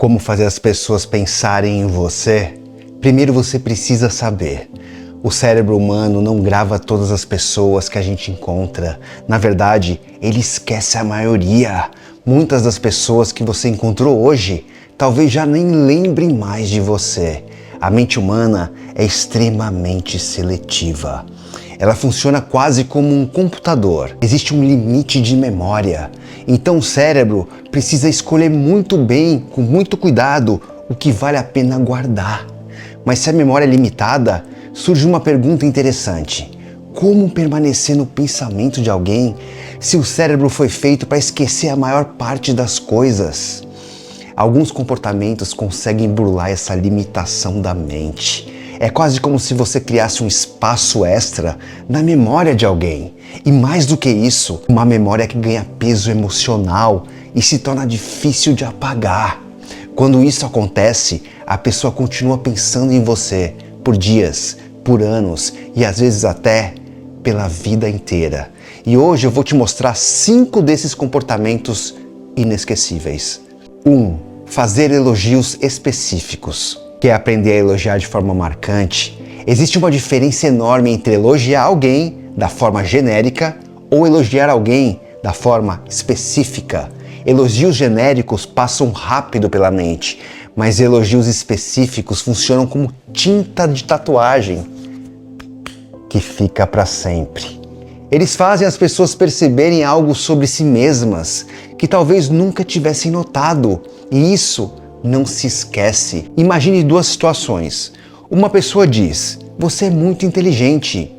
Como fazer as pessoas pensarem em você? Primeiro você precisa saber. O cérebro humano não grava todas as pessoas que a gente encontra. Na verdade, ele esquece a maioria. Muitas das pessoas que você encontrou hoje talvez já nem lembrem mais de você. A mente humana é extremamente seletiva. Ela funciona quase como um computador. Existe um limite de memória. Então o cérebro precisa escolher muito bem, com muito cuidado, o que vale a pena guardar. Mas se a memória é limitada, surge uma pergunta interessante. Como permanecer no pensamento de alguém se o cérebro foi feito para esquecer a maior parte das coisas? Alguns comportamentos conseguem burlar essa limitação da mente. É quase como se você criasse um espaço extra na memória de alguém. E mais do que isso, uma memória que ganha peso emocional e se torna difícil de apagar. Quando isso acontece, a pessoa continua pensando em você por dias, por anos e às vezes até pela vida inteira. E hoje eu vou te mostrar 5 desses comportamentos inesquecíveis. 1. Fazer elogios específicos. Quer aprender a elogiar de forma marcante? Existe uma diferença enorme entre elogiar alguém da forma genérica ou elogiar alguém da forma específica. Elogios genéricos passam rápido pela mente, mas elogios específicos funcionam como tinta de tatuagem que fica para sempre. Eles fazem as pessoas perceberem algo sobre si mesmas que talvez nunca tivessem notado, e isso não se esquece. Imagine 2 situações. Uma pessoa diz: "Você é muito inteligente".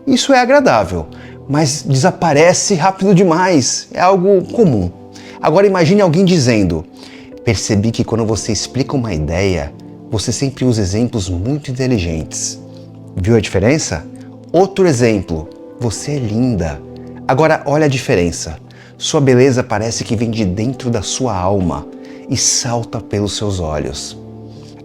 Isso é agradável, mas desaparece rápido demais. É algo comum. Agora imagine alguém dizendo: "Percebi que quando você explica uma ideia, você sempre usa exemplos muito inteligentes". Viu a diferença? Outro exemplo: "Você é linda". Agora olha a diferença. Sua beleza parece que vem de dentro da sua alma e salta pelos seus olhos.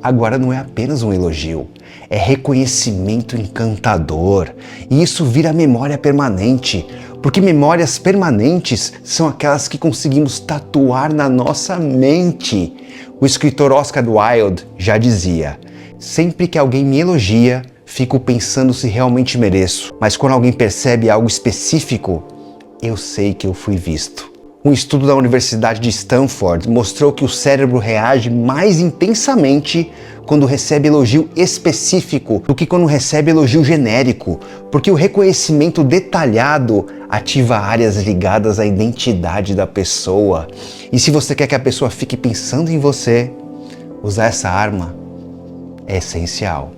Agora não é apenas um elogio, é reconhecimento encantador. E isso vira memória permanente, porque memórias permanentes são aquelas que conseguimos tatuar na nossa mente. O escritor Oscar Wilde já dizia: "Sempre que alguém me elogia, fico pensando se realmente mereço, mas quando alguém percebe algo específico, eu sei que eu fui visto". Um estudo da Universidade de Stanford mostrou que o cérebro reage mais intensamente quando recebe elogio específico do que quando recebe elogio genérico, porque o reconhecimento detalhado ativa áreas ligadas à identidade da pessoa. E se você quer que a pessoa fique pensando em você, usar essa arma é essencial.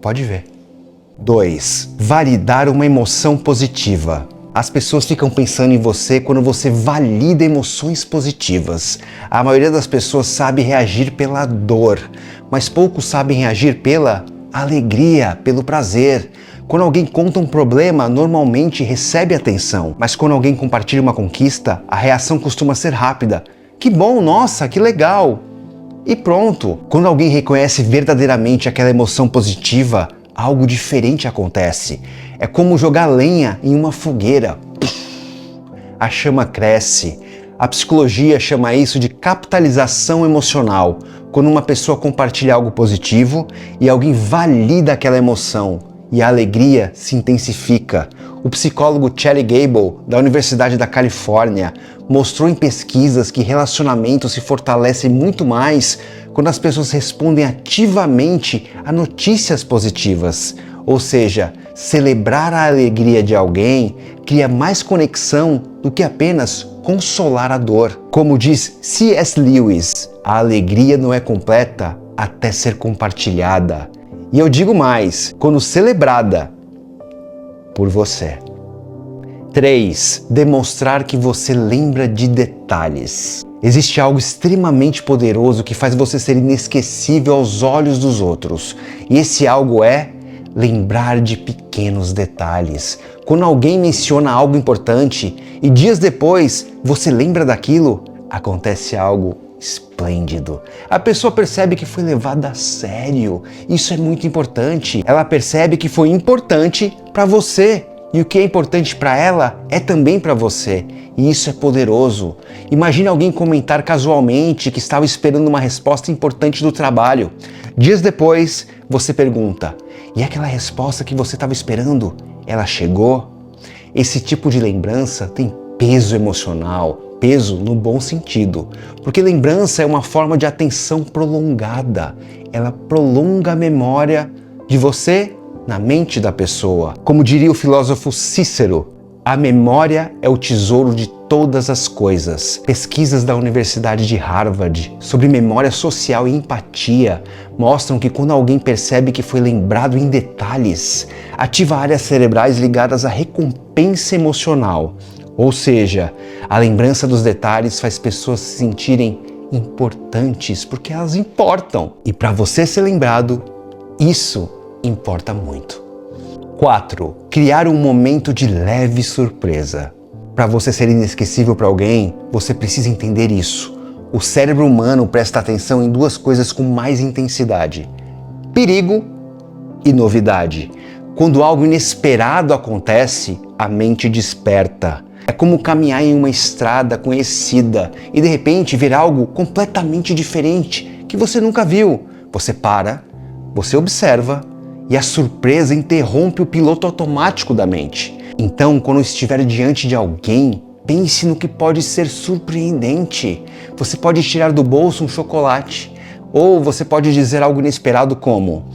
Pode ver. 2. Validar uma emoção positiva. As pessoas ficam pensando em você quando você valida emoções positivas. A maioria das pessoas sabe reagir pela dor, mas poucos sabem reagir pela alegria, pelo prazer. Quando alguém conta um problema, normalmente recebe atenção, mas quando alguém compartilha uma conquista, a reação costuma ser rápida. Que bom, nossa, que legal! E pronto. Quando alguém reconhece verdadeiramente aquela emoção positiva, algo diferente acontece. É como jogar lenha em uma fogueira. A chama cresce. A psicologia chama isso de capitalização emocional. Quando uma pessoa compartilha algo positivo e alguém valida aquela emoção e a alegria se intensifica. O psicólogo Charlie Gable, da Universidade da Califórnia, mostrou em pesquisas que relacionamentos se fortalecem muito mais quando as pessoas respondem ativamente a notícias positivas. Ou seja, celebrar a alegria de alguém cria mais conexão do que apenas consolar a dor. Como diz C.S. Lewis, a alegria não é completa até ser compartilhada. E eu digo mais, quando celebrada por você. 3. Demonstrar que você lembra de detalhes. Existe algo extremamente poderoso que faz você ser inesquecível aos olhos dos outros. E esse algo é lembrar de pequenos detalhes. Quando alguém menciona algo importante e dias depois você lembra daquilo, acontece algo esplêndido. A pessoa percebe que foi levada a sério. Isso é muito importante. Ela percebe que foi importante para você. E o que é importante para ela é também para você. E isso é poderoso. Imagine alguém comentar casualmente que estava esperando uma resposta importante do trabalho. Dias depois, você pergunta: e aquela resposta que você estava esperando, ela chegou? Esse tipo de lembrança tem peso emocional, peso no bom sentido, porque lembrança é uma forma de atenção prolongada. Ela prolonga a memória de você na mente da pessoa. Como diria o filósofo Cícero, a memória é o tesouro de todas as coisas. Pesquisas da Universidade de Harvard sobre memória social e empatia mostram que quando alguém percebe que foi lembrado em detalhes, ativa áreas cerebrais ligadas à recompensa emocional. Ou seja, a lembrança dos detalhes faz pessoas se sentirem importantes porque elas importam. E para você ser lembrado, isso importa muito. 4. Criar um momento de leve surpresa. Para você ser inesquecível para alguém, você precisa entender isso. O cérebro humano presta atenção em duas coisas com mais intensidade: perigo e novidade. Quando algo inesperado acontece, a mente desperta. É como caminhar em uma estrada conhecida e de repente ver algo completamente diferente que você nunca viu. Você para, você observa e a surpresa interrompe o piloto automático da mente. Então, quando estiver diante de alguém, pense no que pode ser surpreendente. Você pode tirar do bolso um chocolate, ou você pode dizer algo inesperado como: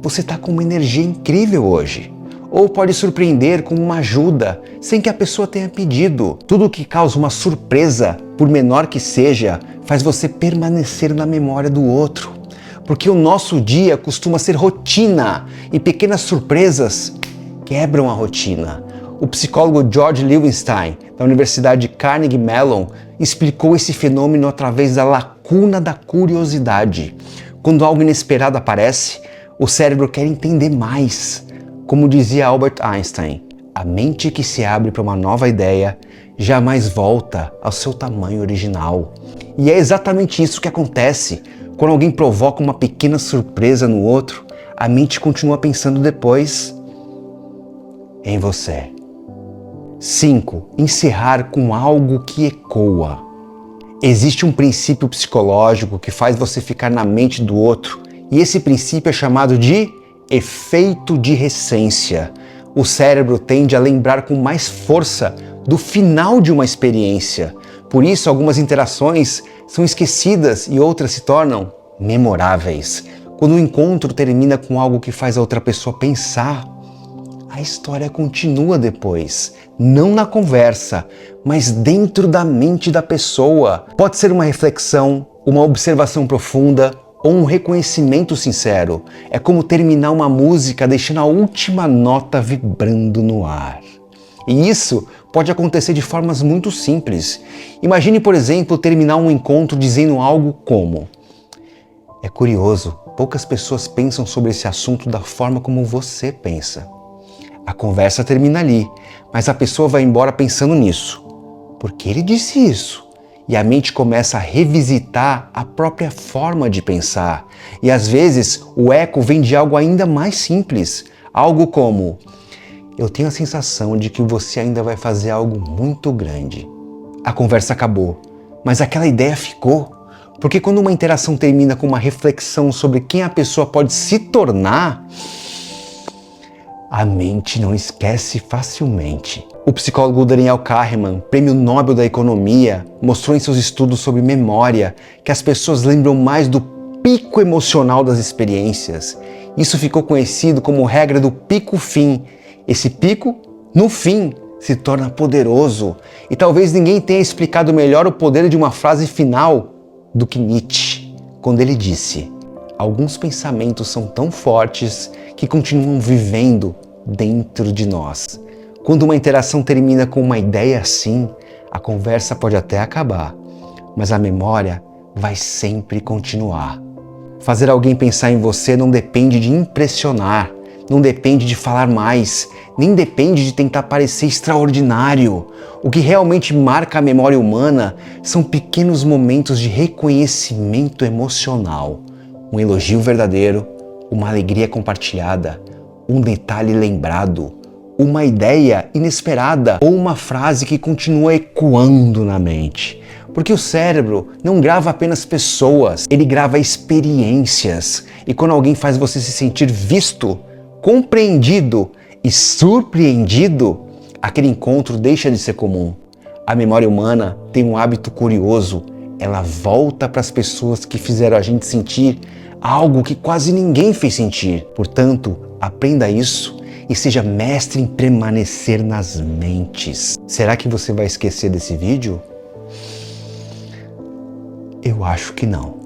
você está com uma energia incrível hoje. Ou pode surpreender com uma ajuda, sem que a pessoa tenha pedido. Tudo que causa uma surpresa, por menor que seja, faz você permanecer na memória do outro. Porque o nosso dia costuma ser rotina e pequenas surpresas quebram a rotina. O psicólogo George Lewinstein, da Universidade de Carnegie Mellon, explicou esse fenômeno através da lacuna da curiosidade. Quando algo inesperado aparece, o cérebro quer entender mais. Como dizia Albert Einstein, a mente que se abre para uma nova ideia jamais volta ao seu tamanho original. E é exatamente isso que acontece. Quando alguém provoca uma pequena surpresa no outro, a mente continua pensando depois em você. 5. Encerrar com algo que ecoa. Existe um princípio psicológico que faz você ficar na mente do outro, e esse princípio é chamado de efeito de recência. O cérebro tende a lembrar com mais força do final de uma experiência. Por isso, algumas interações são esquecidas e outras se tornam memoráveis. Quando o encontro termina com algo que faz a outra pessoa pensar, a história continua depois. Não na conversa, mas dentro da mente da pessoa. Pode ser uma reflexão, uma observação profunda ou um reconhecimento sincero. É como terminar uma música deixando a última nota vibrando no ar. E isso pode acontecer de formas muito simples. Imagine, por exemplo, terminar um encontro dizendo algo como: é curioso, poucas pessoas pensam sobre esse assunto da forma como você pensa. A conversa termina ali, mas a pessoa vai embora pensando nisso. Por que ele disse isso? E a mente começa a revisitar a própria forma de pensar. E às vezes o eco vem de algo ainda mais simples. Algo como: eu tenho a sensação de que você ainda vai fazer algo muito grande. A conversa acabou, mas aquela ideia ficou. Porque quando uma interação termina com uma reflexão sobre quem a pessoa pode se tornar, a mente não esquece facilmente. O psicólogo Daniel Kahneman, prêmio Nobel da Economia, mostrou em seus estudos sobre memória que as pessoas lembram mais do pico emocional das experiências. Isso ficou conhecido como regra do pico-fim. Esse pico, no fim, se torna poderoso. E talvez ninguém tenha explicado melhor o poder de uma frase final do que Nietzsche, quando ele disse: alguns pensamentos são tão fortes que continuam vivendo dentro de nós. Quando uma interação termina com uma ideia assim, a conversa pode até acabar, mas a memória vai sempre continuar. Fazer alguém pensar em você não depende de impressionar, não depende de falar mais, nem depende de tentar parecer extraordinário. O que realmente marca a memória humana são pequenos momentos de reconhecimento emocional. Um elogio verdadeiro, uma alegria compartilhada, um detalhe lembrado, uma ideia inesperada ou uma frase que continua ecoando na mente. Porque o cérebro não grava apenas pessoas, ele grava experiências. E quando alguém faz você se sentir visto, compreendido e surpreendido, aquele encontro deixa de ser comum. A memória humana tem um hábito curioso. Ela volta para as pessoas que fizeram a gente sentir algo que quase ninguém fez sentir. Portanto, aprenda isso e seja mestre em permanecer nas mentes. Será que você vai esquecer desse vídeo? Eu acho que não.